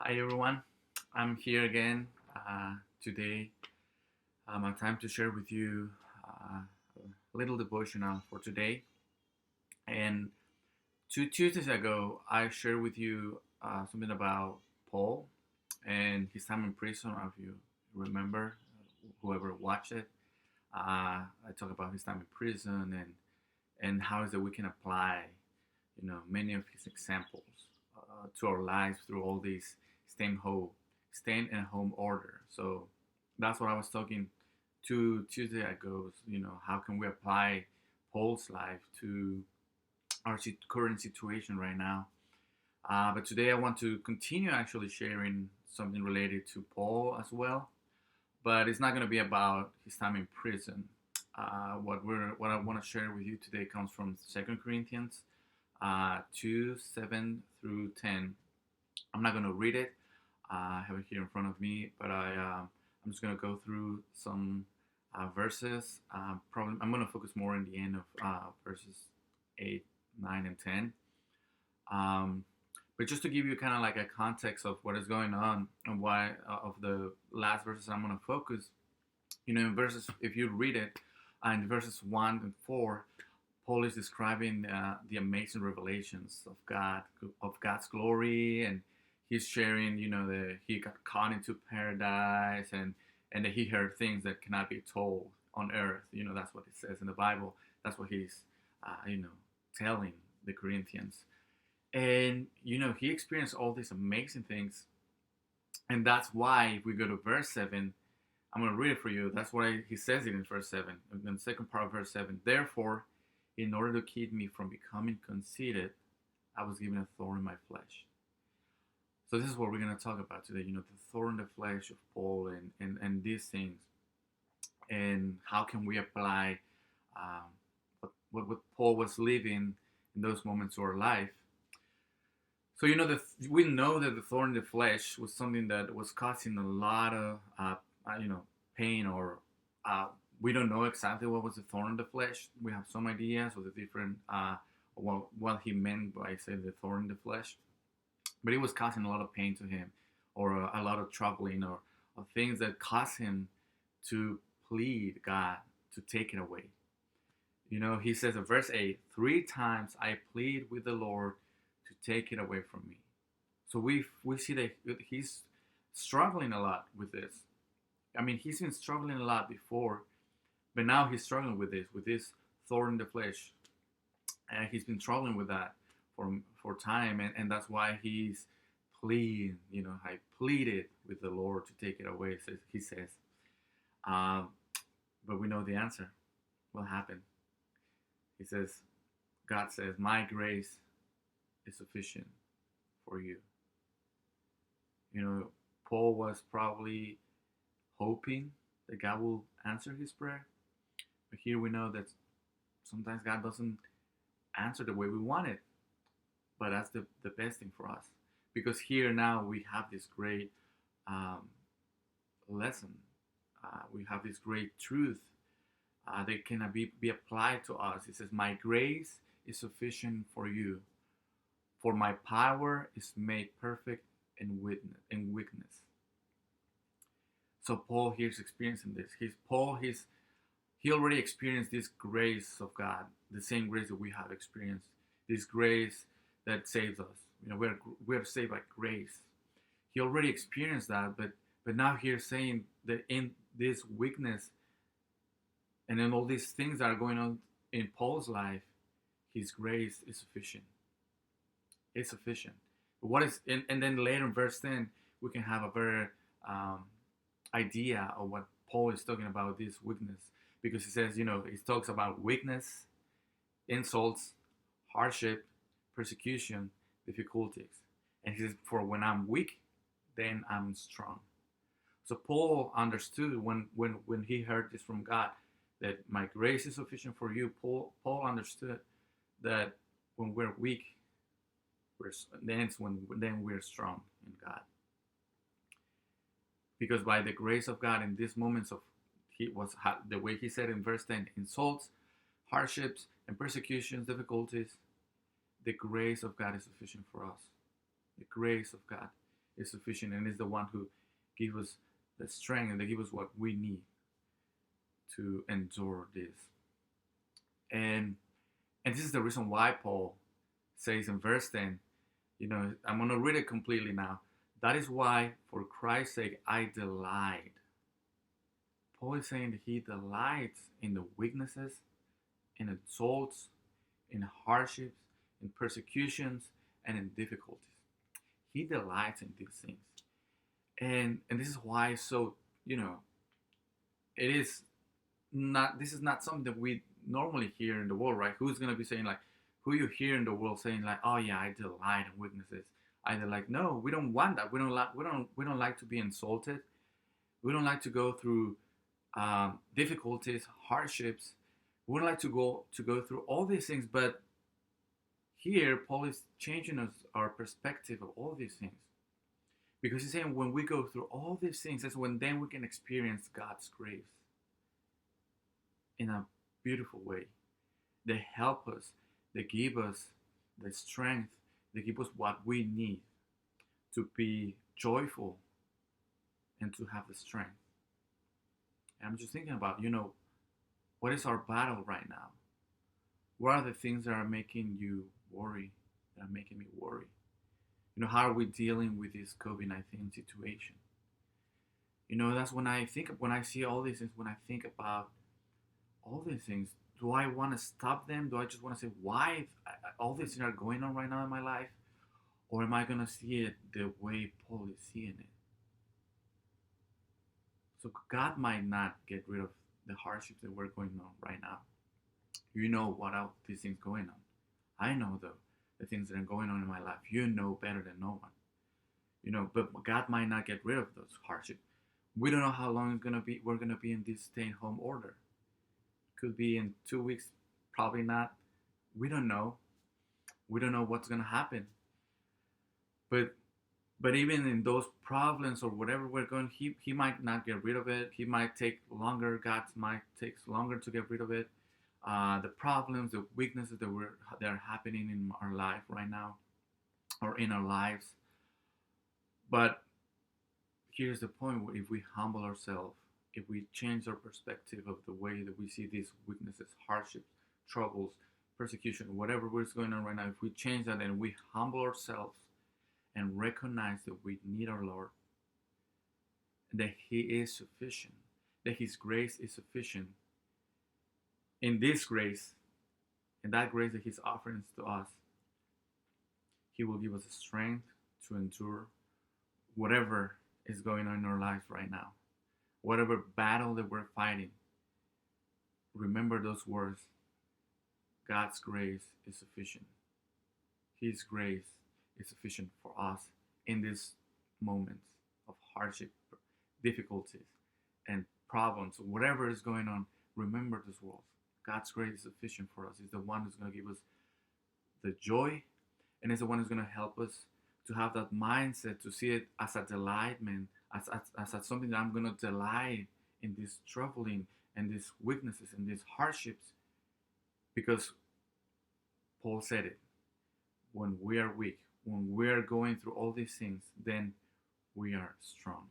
Hi everyone, I'm here again today. My time to share with you a little devotional for today. And 2 Tuesdays ago, I shared with you something about Paul and his time in prison. If you remember, whoever watched it, I talk about his time in prison and how is that we can apply, many of his examples to our lives through all these staying and home order. So that's what I was talking to Tuesday ago. How can we apply Paul's life to our current situation right now? But today I want to continue actually sharing something related to Paul as well. But it's not going to be about his time in prison. What I want to share with you today comes from 2 Corinthians 2:7-10. I'm not going to read it. I have it here in front of me, but I'm just going to go through some verses. Probably I'm going to focus more in the end of verses 8, 9, and 10. But just to give you kind of like a context of what is going on and why of the last verses I'm going to focus, in verses, if you read it, in verses 1 and 4, Paul is describing the amazing revelations of God's glory, and he's sharing, that he got caught into paradise, and that he heard things that cannot be told on earth. That's what it says in the Bible. That's what he's, telling the Corinthians. And he experienced all these amazing things, and that's why if we go to verse 7, I'm going to read it for you. That's why he says it in verse 7, in the second part of verse 7. Therefore, in order to keep me from becoming conceited, I was given a thorn in my flesh. So this is what we're going to talk about today, the thorn in the flesh of Paul and these things, and how can we apply what Paul was living in those moments of our life. So we know that the thorn in the flesh was something that was causing a lot of pain, or we don't know exactly what was the thorn in the flesh. We have some ideas of the different what he meant by saying the thorn in the flesh, but it was causing a lot of pain to him, or a lot of troubling, or things that caused him to plead God to take it away. He says in verse 8, 3 times I plead with the Lord to take it away from me. So we see that he's struggling a lot with this. I mean, he's been struggling a lot before, but now he's struggling with this thorn in the flesh. And he's been struggling with that for time, and that's why he's pleading. I pleaded with the Lord to take it away, he says. But we know the answer. What happened? He says, God says, my grace is sufficient for you. Paul was probably hoping that God will answer his prayer. But here we know that sometimes God doesn't answer the way we want it. But that's the best thing for us. Because here now we have this great lesson. We have this great truth that can be applied to us. It says, my grace is sufficient for you. For my power is made perfect in weakness. So Paul here is experiencing this. He already experienced this grace of God, the same grace that we have experienced. This grace that saves us. We're saved by grace. He already experienced that, but now he's saying that in this weakness and in all these things that are going on in Paul's life, his grace is sufficient. It's sufficient. And then later in verse 10, we can have a better idea of what Paul is talking about, this weakness. Because he says, he talks about weakness, insults, hardship, persecution, difficulties. And he says, for when I'm weak, then I'm strong. So Paul understood when he heard this from God, that my grace is sufficient for you. Paul understood that when we're weak, then we're strong in God. Because by the grace of God in these moments of the way he said in verse 10, insults, hardships, and persecutions, difficulties, the grace of God is sufficient for us. The grace of God is sufficient, and is the one who gives us the strength and they give us what we need to endure this. And this is the reason why Paul says in verse 10, I'm going to read it completely now. That is why, for Christ's sake, I delight. Paul is saying that he delights in the weaknesses, in insults, in hardships, in persecutions, and in difficulties. He delights in these things. And this is why, so, it is not, this is not something that we normally hear in the world, right? Who's going to be saying, like, who you hear in the world saying, like, oh yeah, I delight in weaknesses. Either like, no, we don't want that. We don't like to be insulted. We don't like to go through difficulties, hardships. We don't like to go through all these things. But here, Paul is changing our perspective of all these things, because he's saying when we go through all these things, that's when then we can experience God's grace in a beautiful way. They help us. They give us the strength. They give us what we need to be joyful and to have the strength. And I'm just thinking about, what is our battle right now? What are the things that are making you worry, that are making me worry? How are we dealing with this COVID-19 situation? That's when I see all these things, when I think about all these things, do I want to stop them? Do I just want to say, why all these things are going on right now in my life? Or am I going to see it the way Paul is seeing it? So God might not get rid of the hardships that we're going on right now. You know what else these things going on. I know the things that are going on in my life. You know better than no one. But God might not get rid of those hardships. We don't know how long it's gonna be. We're gonna be in this stay-at-home order. Could be in 2 weeks, probably not. We don't know. We don't know what's gonna happen. But even in those problems or whatever we're going, he might not get rid of it. He might take longer. God might take longer to get rid of it. The problems, the weaknesses that are happening in our life right now, or in our lives. But here's the point: if we humble ourselves, if we change our perspective of the way that we see these weaknesses, hardships, troubles, persecution, whatever is going on right now, if we change that and we humble ourselves and recognize that we need our Lord, that He is sufficient, that His grace is sufficient. In this grace, in that grace that He's offering to us, He will give us the strength to endure whatever is going on in our lives right now. Whatever battle that we're fighting, remember those words. God's grace is sufficient. His grace is sufficient for us in these moments of hardship, difficulties, and problems. Whatever is going on, remember those words. God's grace is sufficient for us. He's the one who's going to give us the joy, and He's the one who's going to help us to have that mindset, to see it as a delightment, as something that I'm going to delight in this troubling and these weaknesses and these hardships. Because Paul said it, when we are weak, when we are going through all these things, then we are strong.